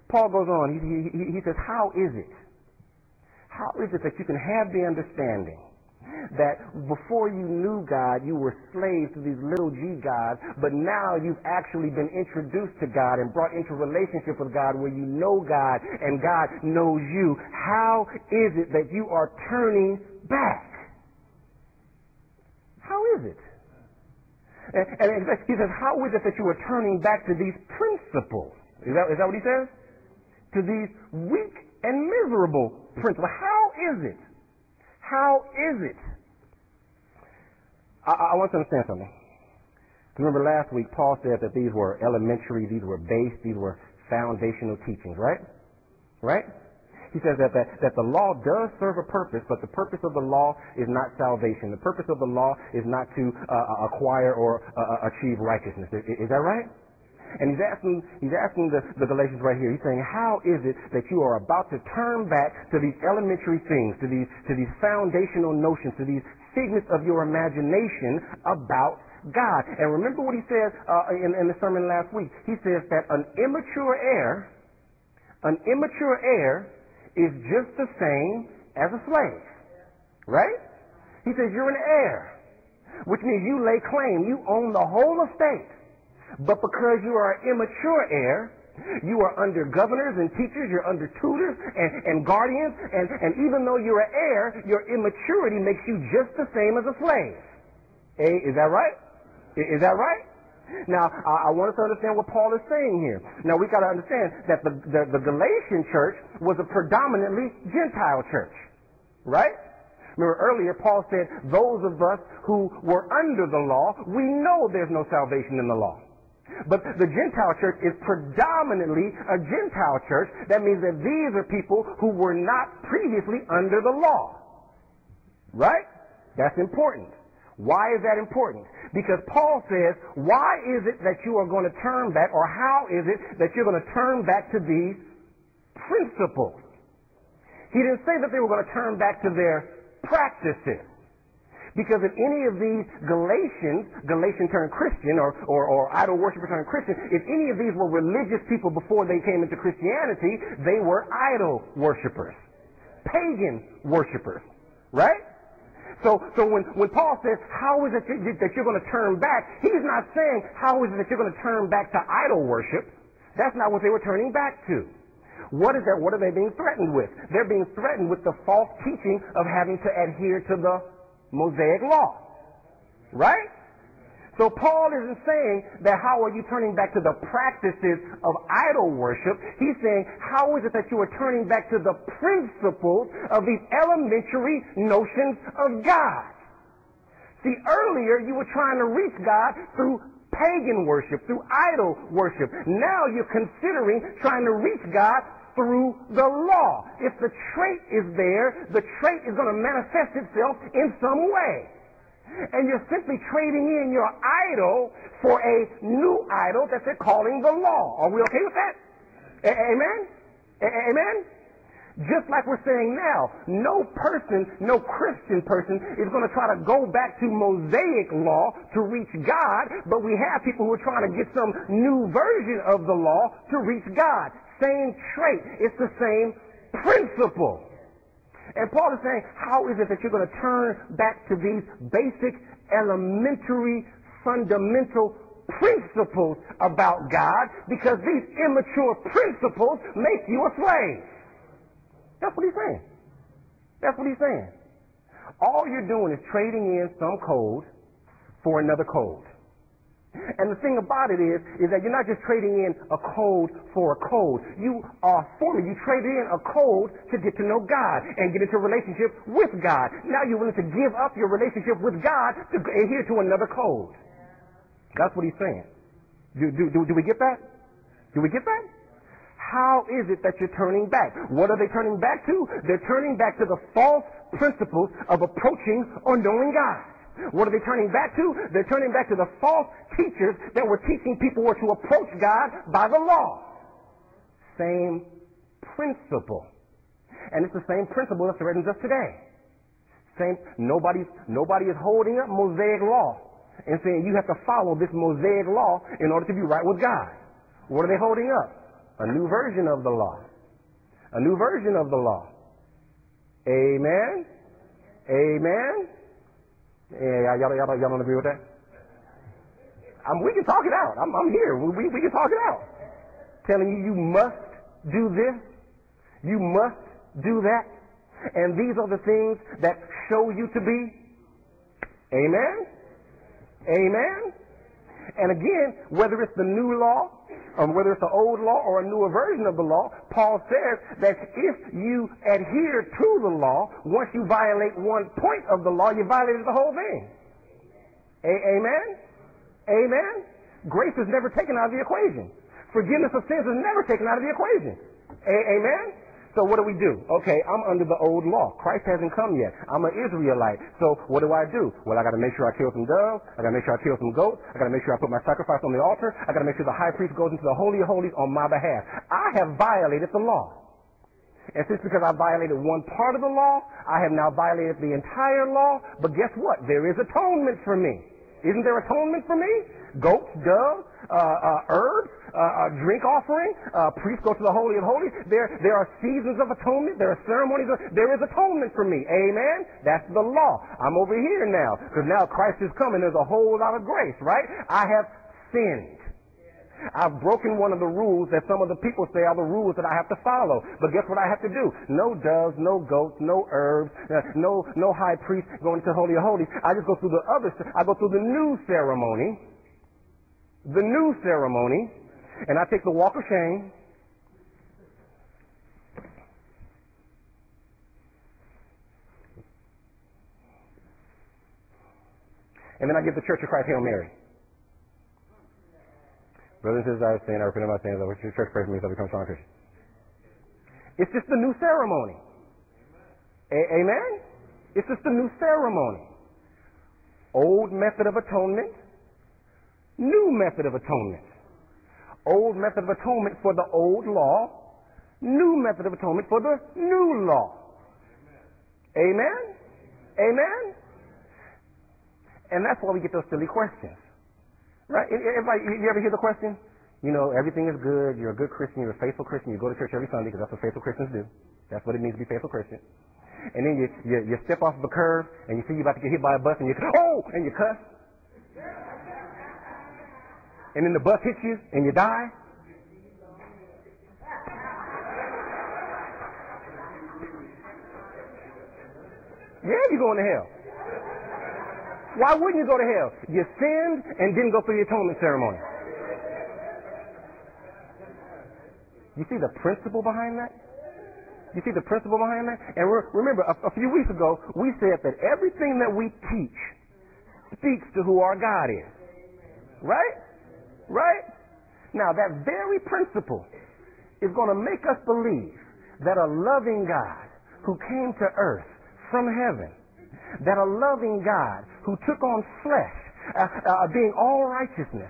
Paul goes on. He says, how is it? How is it that you can have the understanding that before you knew God, you were slaves to these little g gods, but now you've actually been introduced to God and brought into a relationship with God where you know God and God knows you? How is it that you are turning back? How is it? And he says, how is it that you are turning back to these principles? Is that what he says? To these weak and miserable principles. How is it? How is it? I want to understand something. Remember last week, Paul said that these were elementary, these were base, these were foundational teachings, right? Right? He says that the law does serve a purpose, but the purpose of the law is not salvation. The purpose of the law is not to acquire or achieve righteousness. Is that right? And he's asking the Galatians right here. He's saying, how is it that you are about to turn back to these elementary things, to these foundational notions, to these figments of your imagination about God? And remember what he says in the sermon last week. He says that an immature heir is just the same as a slave. Right? He says you're an heir, which means you lay claim. You own the whole estate. But because you are an immature heir, you are under governors and teachers, you're under tutors and guardians, and even though you're an heir, your immaturity makes you just the same as a slave. Is that right? Is that right? Now, I want us to understand what Paul is saying here. Now, we've got to understand that the Galatian church was a predominantly Gentile church. Right? Remember earlier, Paul said, those of us who were under the law, we know there's no salvation in the law. But the Gentile church is predominantly a Gentile church. That means that these are people who were not previously under the law. Right? That's important. Why is that important? Because Paul says, why is it that you are going to turn back, or how is it that you're going to turn back to these principles? He didn't say that they were going to turn back to their practices. Because if any of these Galatian turned Christian, or idol worshiper turned Christian, if any of these were religious people before they came into Christianity, they were idol worshipers, pagan worshipers, right? So when Paul says, how is it that you're going to turn back, he's not saying, how is it that you're going to turn back to idol worship? That's not what they were turning back to. What is that? What are they being threatened with? They're being threatened with the false teaching of having to adhere to the Mosaic law. Right? So Paul isn't saying that how are you turning back to the practices of idol worship. He's saying, how is it that you are turning back to the principles of these elementary notions of God? See, earlier you were trying to reach God through pagan worship, through idol worship. Now you're considering trying to reach God through the law. If the trait is there, the trait is going to manifest itself in some way. And you're simply trading in your idol for a new idol that they're calling the law. Are we okay with that? Amen? Amen? Just like we're saying now, no Christian person is going to try to go back to Mosaic law to reach God, but we have people who are trying to get some new version of the law to reach God. Same trait. It's the same principle. And Paul is saying, how is it that you're going to turn back to these basic, elementary, fundamental principles about God, because these immature principles make you a slave? That's what he's saying. That's what he's saying. All you're doing is trading in some code for another code. And the thing about it is that you're not just trading in a code for a code. You trade in a code to get to know God and get into a relationship with God. Now you're willing to give up your relationship with God to adhere to another code. That's what he's saying. Do we get that? Do we get that? How is it that you're turning back? What are they turning back to? They're turning back to the false principles of approaching or knowing God. What are they turning back to? They're turning back to the false teachers that were teaching people were to approach God by the law. Same principle. And it's the same principle that threatens us today. Nobody is holding up Mosaic law and saying you have to follow this Mosaic law in order to be right with God. What are they holding up? A new version of the law. A new version of the law. Amen? Amen? Yeah, y'all don't agree with that? We can talk it out. I'm here. We can talk it out. Telling you must do this. You must do that. And these are the things that show you to be. Amen? Amen? And again, whether it's the new law, or whether it's the old law or a newer version of the law, Paul says that if you adhere to the law, once you violate one point of the law, you violated the whole thing. Amen? Amen? Grace is never taken out of the equation. Forgiveness of sins is never taken out of the equation. Amen? So what do we do? Okay, I'm under the old law. Christ hasn't come yet. I'm an Israelite. So what do? Well, I got to make sure I kill some doves. I got to make sure I kill some goats. I got to make sure I put my sacrifice on the altar. I got to make sure the high priest goes into the Holy of Holies on my behalf. I have violated the law. And since because I violated one part of the law, I have now violated the entire law. But guess what? There is atonement for me. Isn't there atonement for me? Goats, doves, herbs, drink offering, priests go to the Holy of Holies. There are seasons of atonement. There are ceremonies. There is atonement for me. Amen? That's the law. I'm over here now because now Christ is coming. There's a whole lot of grace, right? I have sinned. I've broken one of the rules that some of the people say are the rules that I have to follow. But guess what I have to do? No doves, no goats, no herbs, no high priest going to the Holy of Holies. I just go through I go through the new ceremony. The new ceremony. And I take the walk of shame. And then I give the Church of Christ Hail Mary. Brothers and sisters, I sin, I repent of my sins, I wish your church pray for me so I become a strong Christian. It's just the new ceremony. Amen? It's just the new ceremony. Old method of atonement, new method of atonement. Old method of atonement for the old law, new method of atonement for the new law. Amen? Amen? And that's why we get those silly questions. Right? Everybody, you ever hear the question? You know, everything is good. You're a good Christian. You're a faithful Christian. You go to church every Sunday because that's what faithful Christians do. That's what it means to be a faithful Christian. And then you step off the curb and you see you're about to get hit by a bus and you and you cuss. And then the bus hits you and you die. Yeah, you're going to hell. Why wouldn't you go to hell? You sinned and didn't go through the atonement ceremony. You see the principle behind that? You see the principle behind that? And remember, a few weeks ago, we said that everything that we teach speaks to who our God is. Right? Right? Now, that very principle is going to make us believe that a loving God who came to earth from heaven, that a loving God who took on flesh, being all righteousness,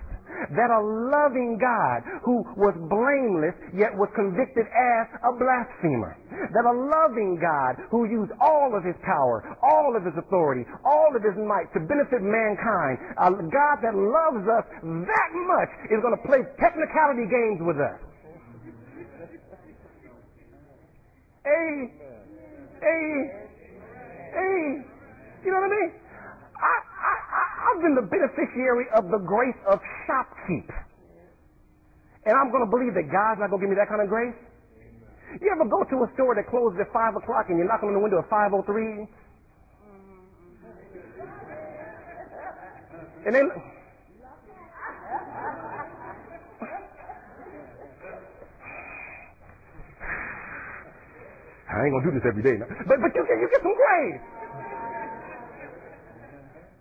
that a loving God who was blameless yet was convicted as a blasphemer, that a loving God who used all of his power, all of his authority, all of his might to benefit mankind, a God that loves us that much is going to play technicality games with us. You know what I mean? I've been the beneficiary of the grace of shopkeep. And I'm going to believe that God's not going to give me that kind of grace? You ever go to a store that closes at 5 o'clock and you're knocking on the window at 5:03? And then... I ain't going to do this every day now. But you get some grace.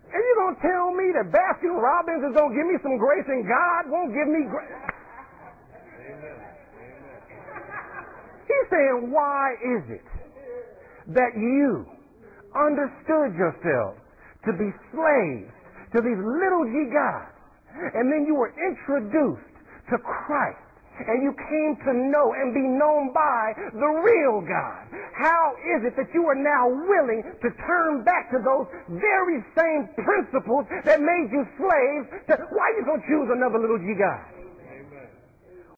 And you're going to tell me that Baskin Robbins is going to give me some grace and God won't give me grace? He's saying, why is it that you understood yourselves to be slaves to these little g gods, and then you were introduced to Christ, and you came to know and be known by the real God? How is it that you are now willing to turn back to those very same principles that made you slaves? Why are you going to choose another little g God?